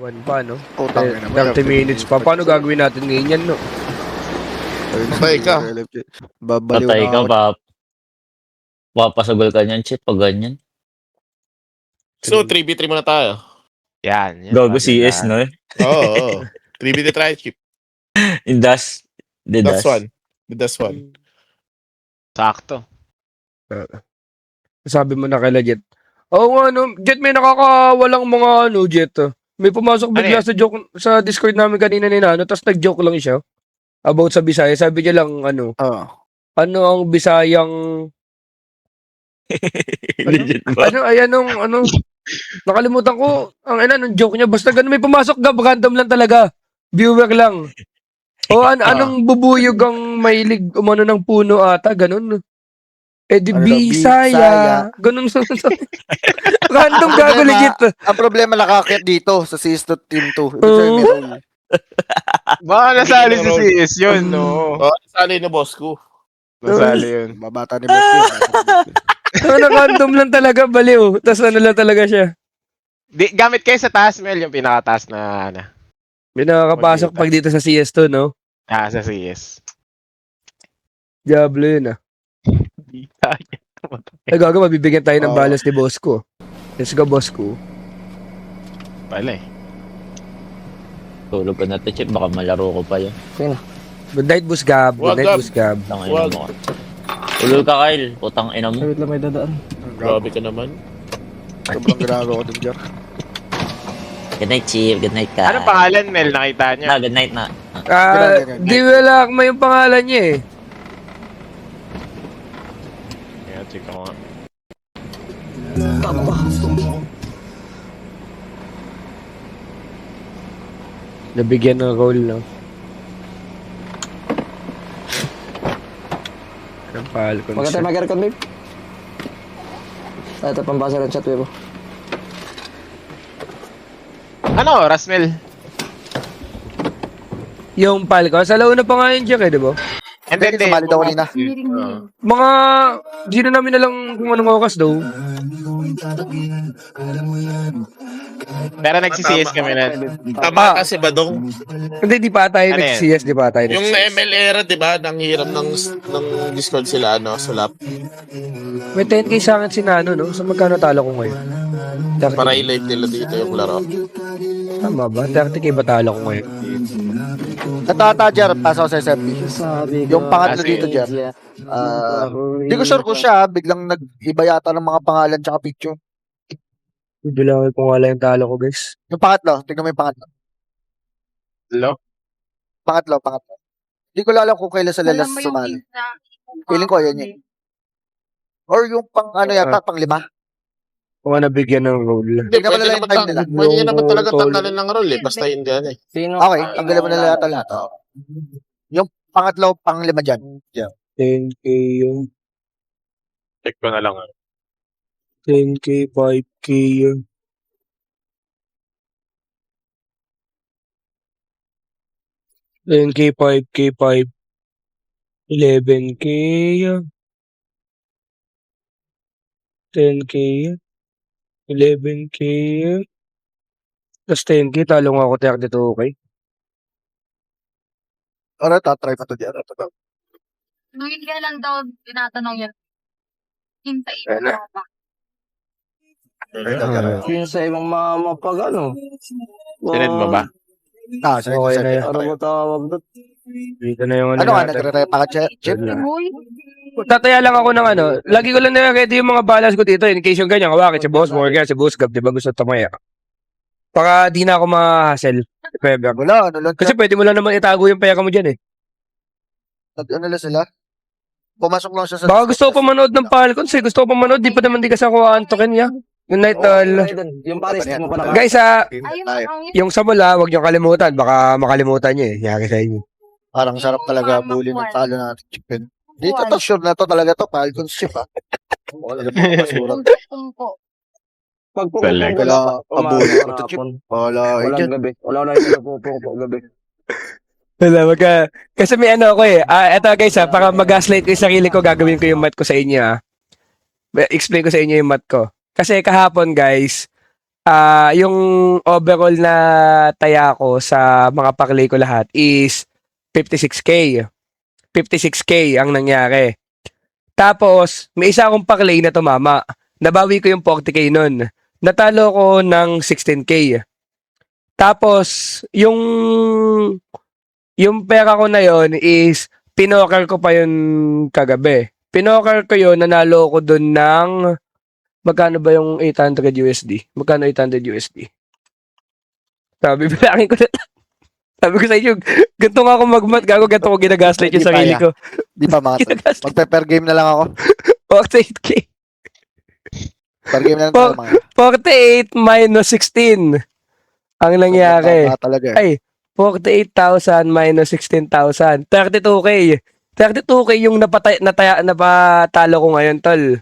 1 pa, no? Putang ina mo. 30 minutes pa. Paano gagawin natin ngayon yan, no? Patay ka. Babaliw Patay na ka ako. ba? Papasagol ka niyan, chip, pag ganyan. So, 3v3 muna tayo. Yan. Gago CS, no? Oo. 3v3 try, Chip. In dash. The That's dash. one. That's one. Sakto. Sabi mo na kay Jet. Oo nga, no? Jet, may nakakawalang mga, Jet. May pumasok bigla sa joke, sa Discord namin kanina ni Nano, tapos nag-joke lang siya. About sa Bisaya. Sabi niya lang, ano ang Bisayang... Legit ba? Nakalimutan ko, nung joke niya, basta ganun, may pumasok ka, random lang talaga. Viewer lang. O anong bubuyog ang mahilig umano ng puno ata, ganun. Eh di Bisaya. Ganun. Random gago legit. Ang problema nakakit dito sa CS Team 2. Ibig sabihin, may role. Baka nasali si CS yun, no? Sali na boss ko. Nasali yun. Babata ni Boss yun. Random lang talaga, baliw. Tapos lang talaga siya. Gamit kayo sa taas, Mel, yung pinakataas na, May nakakapasok pag dito sa CS2, no? sa CS. Diablo yun, gago, mabibigyan tayo ng balas ni boss ko. Let's go, boss ko. Pala eh. Tulog ka na to, chip. Baka malaro ko pa yun. Good night, Boss Gab. Good night, Boss Gab. Tangina mo ka. Tulog ka, Kyle. Putang ina mo. Wait lang, may dadaan. Grabe ka naman. Sobrang grabe ako dun, Jar. Good night, Chip. Good night, Kyle. Anong pangalan, Mel? Nakita niya? Good night na. Di wala akma yung pangalan niya eh. Kaya, check ko nga. Nabigyan ng role, no? Anong Falcon Maganda siya? mag-aircon, babe. Ito, pambasa ng chat, webo. Ano oras, Mel? Yung Falcon, sa launa pa nga yun, Jack, eh, di ba? Hindi, sumali daw kanina. Mga, di na namin alam kung anong oras daw. Pero nagsi-CS kami na. Tama kasi Badong. Hindi, di pa tayo Ano nag-CS, di pa tayo Yung nag-CS. ML era, di ba? Nang hiram ng Discord sila, sulap. May 10k sa akin si Nano, no? So, magkano talo ko ngayon? 30K. Para i-live nila dito yung laro. Tama ba? 30k ba talo ko ngayon? Natata, Jar, pasok sa SMB. Yung pangatlo dito, Jar. Hindi ko sure kung siya, biglang nag-iba yata ng mga pangalan tsaka picture. Hindi lang ako kung wala yung talo ko, guys. Yung pangatlo, tingnan mo yung pangatlo. Hello? Pangatlo. Hindi ko alam kung kailan sa lalas sumali. Feeling ko, yan yun. Or yung yata, pang 5. Kung nabigyan ng role. Hindi, Tingnan mo pwede na lang naman, yung time nila. pwede nyo naman talaga Tol. tanggalin ng role eh. Basta hindi yan eh. Sino? Okay, tanggalin mo na lahat. Yung pangatlo, pang 5 dyan. 10k yung Check ko na lang. 10k, 5k yung 10k, 5k, 5 11k yung 10k yung 11k yung tapos 10k, talo nga ako 32k. Ano, tatry pa to dyan. Ngayon nga lang daw tinatanong yan. Hintayin Ayun na. mo ba? Yun sa ibang mama pag ano. Sinend mo ba? Okay na yan. Ano mo tawag doon? Dito na yung Ano ka, natin. nagre-repa ka, Chip? Uy, Tataya lang ako ng lagi ko lang nire-ready yung mga balance ko dito in case yung ganyan, kawakit si Boss Morgan, si Boss Gab, di ba gusto tumaya? Baka di na ako ma-hassle. If ever. Wala, ano lang. Kasi pwede mo lang naman itago yung pera mo dyan eh. Ano lang sila? Pumasok lang siya sa... Baka gusto ko pa manood ng Falcons eh. Gusto ko pa manood, di pa naman di kasi ako antokin niya. Good night, tol. Yung Paris, mo pa na. Guys, ayun ang yung sa mula, huwag niyo kalimutan. Baka makalimutan niyo eh. Yari sa inyo. Parang sarap talaga bully ng talo natin, Chip. Dito to, sure na to talaga to. Falcons, Chip, ha? Wala na mga basura. Pungko. Pag Select. Wala, abuli ko to, Chip. Wala, Walang dyan. gabi. Wala na yung nagpupo gabi. Wala, kasi may ano ako eh. Eto guys para mag-gaslight ko yung sarili ko, gagawin ko yung math ko sa inyo Explain ko sa inyo yung math ko. Kasi kahapon guys, yung overall na taya ko sa mga paklay ko lahat is 56K. 56K ang nangyari. Tapos, may isa akong paklay na tumama. Nabawi ko yung 40K nun. Natalo ko ng 16K. Tapos, yung pera ko na yon is pinoker ko pa yun kagabi. Pinoker ko yun, nanalo ko dun ng magkano ba yung 800 USD? Magkano 800 USD? Sabi, bilangin ko na. Sabi ko sa inyo, ganito nga ako magmat, gago, ganito ko ginagaslight yung Di pa sarili ya. ko. Di pa mga tol. Ginagaslight Magpe-per game na lang ako. ko 8K. Per game na lang Po- tayo mga. 48 minus 16 ang nangyari. Tama talaga eh. Ay, 48,000 minus 16,000. 32K. 32K yung napatalo ko ngayon, tol.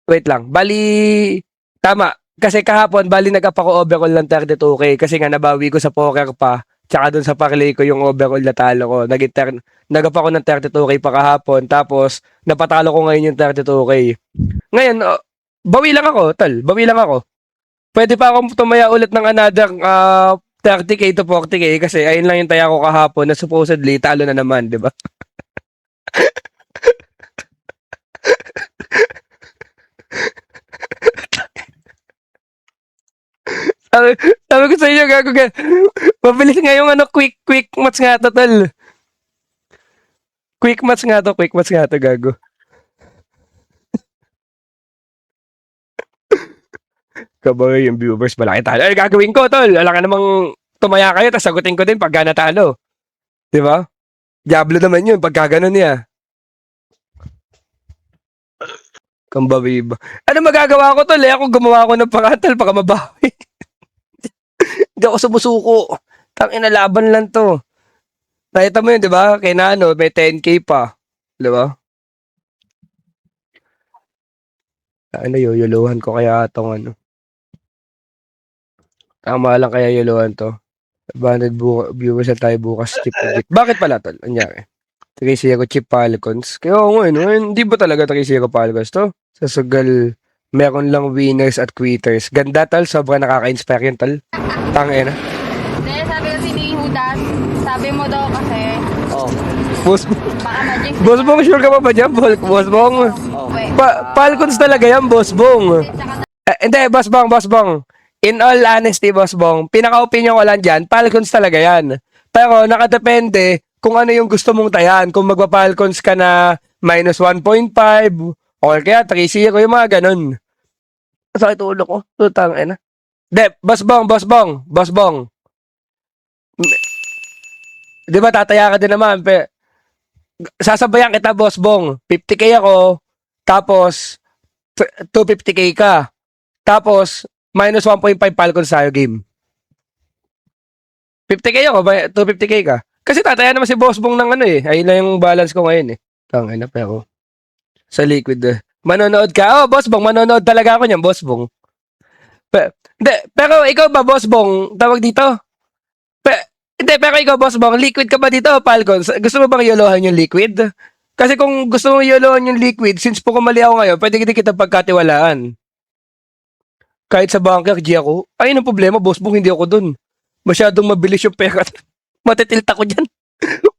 Wait lang. Bali, tama. Kasi kahapon, bali nag-up ako overall ng 32K. Kasi nga nabawi ko sa poker pa. Tsaka dun sa parlay ko yung overall na talo ko. Nag-up ako ng 32K pa kahapon. Tapos, napatalo ko ngayon yung 32K. Ngayon, bawi lang ako, tol. Bawi lang ako. Pwede pa akong tumaya ulit ng another 30K to 40K kasi ayun lang yung taya ko kahapon na supposedly talo na naman, di ba? sabi ko sa inyo, gago ka. Mabilis nga yung quick match nga to, tol. Quick match nga to, gago. Kabay yung viewers, malaki talo. Ay, gagawin ko, tol. Alam ka namang tumaya kayo, tapos sagutin ko din pagka natalo. Di ba? Diablo naman yun, pagka ganun niya. Kambawi ba? Ano magagawa ko, tol? Ako gumawa ko ng pangatal, baka mabawi. Hindi ako sumusuko. Tangina, laban lang to. Nakita mo yun, di ba? Kay Nano, may 10K pa. Di ba? Ano, yuyuluhan ko kaya itong ano. Tama lang kaya yuluhan to. 100 viewers na tayo bukas. Chip legit. Bakit pala, tol? Anyari? 3-0 Chip Falcons. Kaya oo nga, hindi ba talaga 3-0 Falcons to? Sa sugal, meron lang winners at quitters. Ganda, tol. Sobrang nakaka-inspire yun, tol. Tangina. Hindi, sabi kasi ni Judas, sabi mo daw kasi, Boss, baka magic. Boss Bong, sure ka pa ba dyan? Boss Bong? Falcons talaga yan, Boss Bong. Hindi, Boss Bong. In all honesty, Boss Bong, pinaka-opinion ko lang dyan, Falcons talaga yan. Pero nakadepende kung ano yung gusto mong tayan. Kung magpa-Falcons ka na minus 1.5 or kaya 3-0, yung mga ganun. Sakit ulo ko. Tutang, na. De, Boss Bong. Di ba tataya ka din naman, sasabayan kita, Boss Bong. 50K ako, tapos 250K ka. Tapos, minus 1.5 Falcons sa'yo game. 50K ako, 250K ka. Kasi tataya naman si Boss Bong ng ano eh. Ayun lang yung balance ko ngayon eh. Tangina, pero sa liquid manonood ka? Oh, Boss Bong, manonood talaga ako niyan, Boss Bong. Pero ikaw ba, Boss Bong, tawag dito? Pero ikaw, Boss Bong, liquid ka ba dito, Falcons? Gusto mo bang yolohan yung liquid? Kasi kung gusto mo yolohan yung liquid, since po kumali ako ngayon, pwede kita pagkatiwalaan. Kahit sa bunker, G ako. Ayun ang problema, Boss Bong, hindi ako dun. Masyadong mabilis yung pera. Matitilt ako dyan.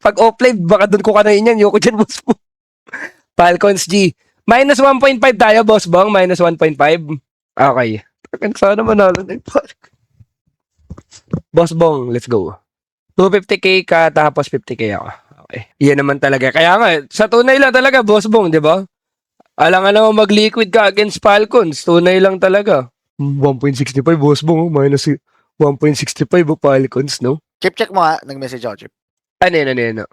Pag offline, baka dun ko kanain yan. Yoko dyan, Boss Bong. Falcons, G. Minus 1.5 tayo, Boss Bong. Minus 1.5. Okay. Sana manalo na yung Falcons. Boss Bong, let's go. 250K ka, tapos 50K ako. Okay. Yan naman talaga. Kaya nga, sa tunay lang talaga, Boss Bong, di ba? Alang-alang mo mag-liquid ka against Falcons. Tunay lang talaga. 1.65, Boss Bong. Minus 1.65 Falcons, no? Chip, check mo ha. Nag-message ako, Chip. Ano.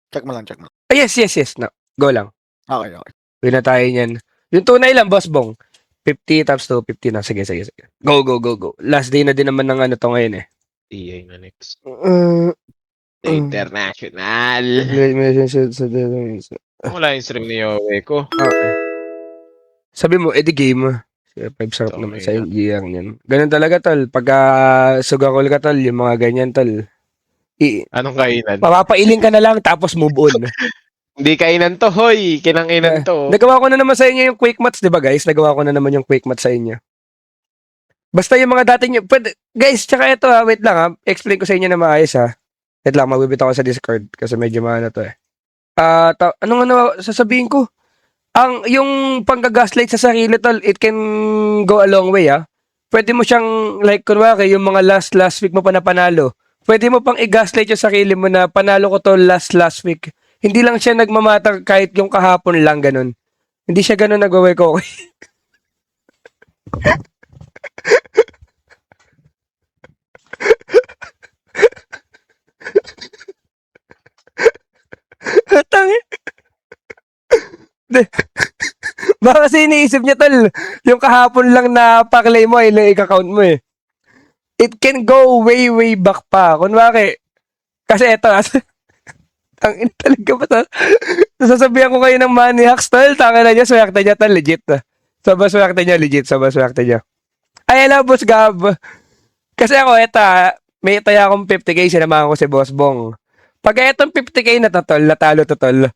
Check mo lang. Ah, yes. No. Go lang. Okay. Uwi na tayo niyan. Yung tunay lang, Boss Bong. 50 times 250 na. Sige. Go. Last day na din naman ng ano to ngayon eh. EA na next. Uh, International. Wala yung stream ni Yowe ko. Okay. Sabi mo, the game. 5 sarap Okay naman sa yung year niyan. Ganun talaga, tol. Pagka sugakol ka, tol, yung mga ganyan, tol. Anong kainan? Papapailing ka na lang, tapos move on. Hindi kainan to, hoy. Kinangainan to. Nagawa ko na naman sa inyo yung quick match, di ba guys? Nagawa ko na naman yung quick match sa inyo. Basta yung mga dati nyo, pwede, guys, tsaka ito ha, wait lang ha, explain ko sa inyo na maayos ha. Wait lang, magbibitaw ako sa Discord kasi medyo maano to eh. Anong sasabihin ko? Yung panggagaslight sa sarili tol, it can go a long way ha. Pwede mo siyang, like, kunwari, yung mga last week mo pa na panalo. Pwede mo pang i-gaslight yung sarili mo na panalo ko to last week. Hindi lang siya nagmamatter kahit yung kahapon lang, ganun. Hindi siya ganun nag-work okay. Tangi. Baka kasi iniisip niya tol, yung kahapon lang na pa-claim mo ay lang i-count mo eh. It can go way back pa. Kunwari, kasi eto, ang ina talaga ba to? Sasabihan ko kayo ng money hacks tol, tanga na niya, swerte niya tol, legit. Sobrang swerte niya, legit, sobrang swerte niya. Ay, hello, Boss Gab. Kasi ako, may taya akong 50k, sinamahan ko si Boss Bong. Pag etong 50k na to tol, natalo to tol,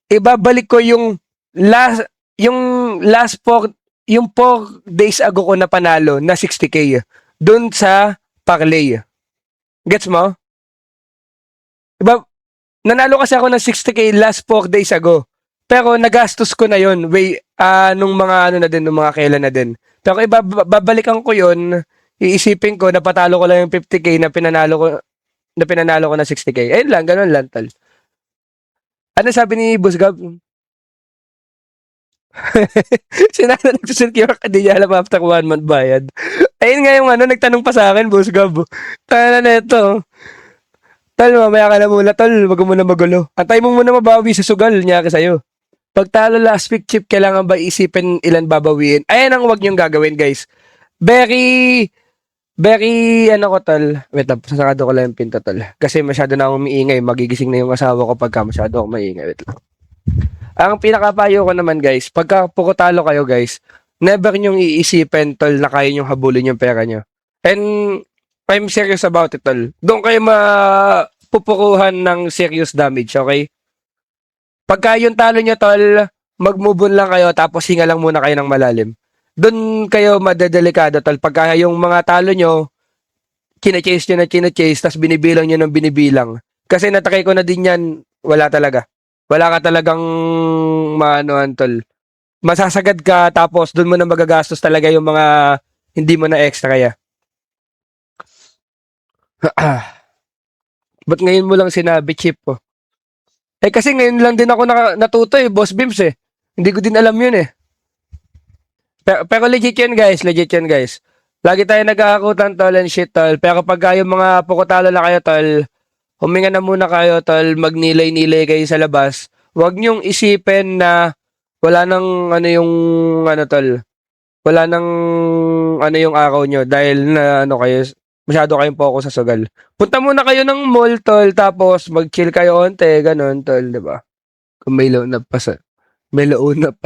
ibabalik ko yung last 4 days ago ko na panalo na 60k dun sa parlay. Gets mo? Diba, nanalo kasi ako ng 60k last 4 days ago. Pero nagastos ko na yon nung mga nung mga kailan na din. Pero babalikan ko yon, iisipin ko na patalo ko lang yung 50k na pinanalo ko na 60k. Ayun lang, ganun lang tal. Ano sabi ni Boss Gab? Sinana nagsusecure ka, di niya alam after 1 month bayad. Ayun nga yung nagtanong pa sa akin, Boss Gab. Tana na ito. Tol, mamaya ka na muna, tol. Wag mo muna magulo. Antay mo muna mabawi sa sugal niya ka sa'yo. Pag talo last week chip, kailangan ba isipin ilan babawiin? Ayan ang wag niyong gagawin, guys. Very, ko, tol. Wait lang, sasakado ko lang yung pinto, tol. Kasi masyado na akong umiingay. Magigising na yung asawa ko pagka masyado akong maingay. Wait lang. Ang pinakapayo ko naman, guys, pagka pukotalo kayo, guys, never niyong iisipin, tol, na kaya niyong habulin yung pera niyo. And I'm serious about it, tol. Doon kayo mapupukuhan ng serious damage, okay? Pagka yung talo nyo, tol, mag-move on lang kayo, tapos hinga lang muna kayo ng malalim. Doon kayo madedelikado, tol. Pagka yung mga talo nyo, china-chase, tapos binibilang nyo ng binibilang. Kasi natakay ko na din yan, wala talaga. Wala ka talagang maanoan, tol. Masasagad ka, tapos doon mo na magagastos talaga yung mga hindi mo na extra ya. Ba't ngayon mo lang sinabi, Chip? Oh? Kasi ngayon lang din ako natuto Boss Bims eh. Hindi ko din alam yun eh. Pero legit yun guys, Lagi tayo nagkakakutan tol and shit tol. Pero pag yung mga pukotalo na kayo tol, huminga na muna kayo tol, magnilay-nilay kayo sa labas. Huwag niyong isipin na wala nang tol. Wala nang yung araw nyo dahil na kayo, masyado kayong focus sa sugal. Punta muna kayo ng mall, tol, tapos mag-chill kayo onte, ganun, tol, di ba? Kung may loan up pa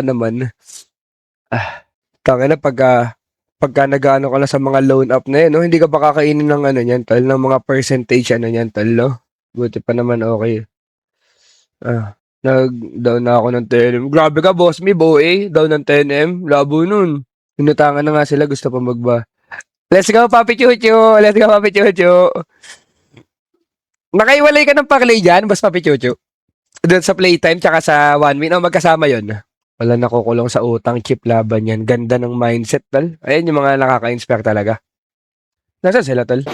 naman. Tangina na pagka nag-ano ka na sa mga loan up na yan, no? Hindi ka pa kakainin ng yan, tol, ng mga percentage yan, tol, no? Buti pa naman okay. Nag-down na ako ng 10M. Grabe ka, boss me, boy, down ng 10M. Labo nun. Inutangan na nga sila, gusto pa magba. Let's go, Papi Chuchu! Nakaiwalay ka ng paklay dyan, boss Papi Chuchu? Doon sa playtime, tsaka sa 1 win, magkasama yon. Wala nakukulong sa utang, chip laban yan. Ganda ng mindset, tol. Ayan yung mga nakaka-inspire talaga. Nasaan sila, tol?